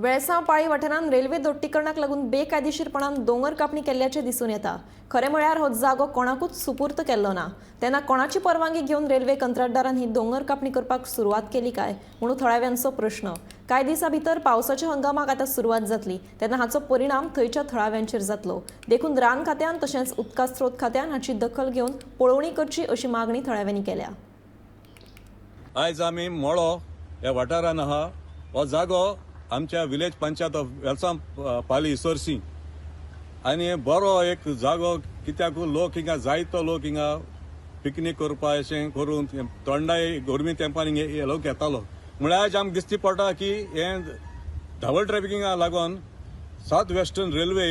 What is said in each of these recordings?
वेळसांव पाळी वाठारांत रेल्वे दोट्टीकरणाक लागून बेकायदेशीरपणान दोंगर कापणी केल्ल्याचें दिसून येता। खरें म्हळ्यार हो जागो कोणाकूच सुपूर्त केल्लो ना। तेन्ना कोणाची परवानगी घेवन रेल्वे कंत्राटदारान ही दोंगर कापणी करपाक सुरवात केली काय म्हणून थळाव्यांचो प्रश्न। कांय दिसां भितर पावसाच्या हंगामाक आतां सुरवात जातली, तेन्ना हाचो परिणाम थंयच्या थळाव्यांचेर जातलो। देखून रान खात्यान तशेंच उदका स्रोत खात्यान हाची दखल घेवन पळोवणी करची अशी मागणी थळाव्यांनी केल्या। आयज आमी मोळो ह्या वाठारान आहा। हो जागो आमच्या विलेज पंचायत ऑफ वेलसांव पाली सोर्सी आनी बरो एक जागो, कित्याक लोक हिंगा जायतो लोक हिंगा पिकनीक करपा अशें करून थंडाय गरमी तेंपान हिंगा लोक येतालो। म्हळ्यार आयज आमकां दिसती पडटा की हें धांवड ट्रॅफिकिंगाक लागून साउथ वेस्टर्न रेल्वे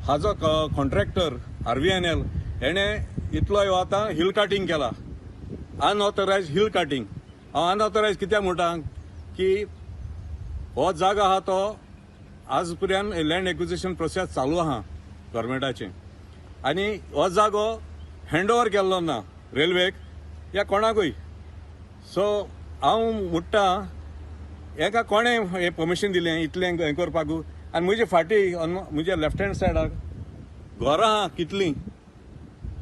हाजो कॉन्ट्रॅक्टर RVNL हेणें इतलो आतां हिल काटिंग केला, अनऑथरायज हिल काटिंग। हांव अनऑथरायज कित्याक म्हणटा की हो जागो आहा तो आज पर्यंत लँड एक्विजिशन प्रोसेस चालू आहा गव्हर्मेंटाचे, आनी हो जागो हँडओव्हर केल्लो ना रेल्वेक या कोणाकूय। सो हांव म्हणटा हेका कोणें हें परमिशन दिलें इतलें हें करपाक। आनी म्हजे फाटी म्हज्या लेफ्ट हँड सायडाक घरां आहा कितलीं,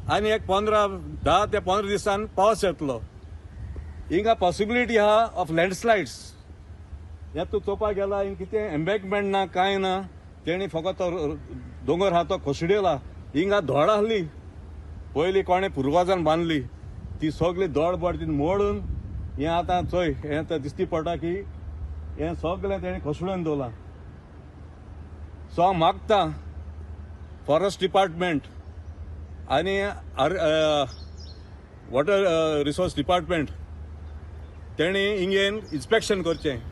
आनी एक 10 ते 15 दिसान पावस येतलो। हिंगा पॉसिबिलिटी आहा ऑफ लँडस्लायड्स। हे तूं चोवपाक गेला हिंगा कितें एम्बॅकमेंट ना कांय ना, तेणी फकत तो दोंगर आहा तो कोसडेला। हिंगा धोड आहली पयलीं कोणें पुर्वजान बांदली, ती सगळी धोड बड मोडून हें आतां चोय हें तर दिसती पडटा की हें सगळें तेणी कोसडून दवरलां। सो हांव मागता फॉरेस्ट डिपार्टमेंट आनी वॉटर रिसोर्स डिपार्टमेंट तेणी हिंगेन इन्स्पेक्शन करचें।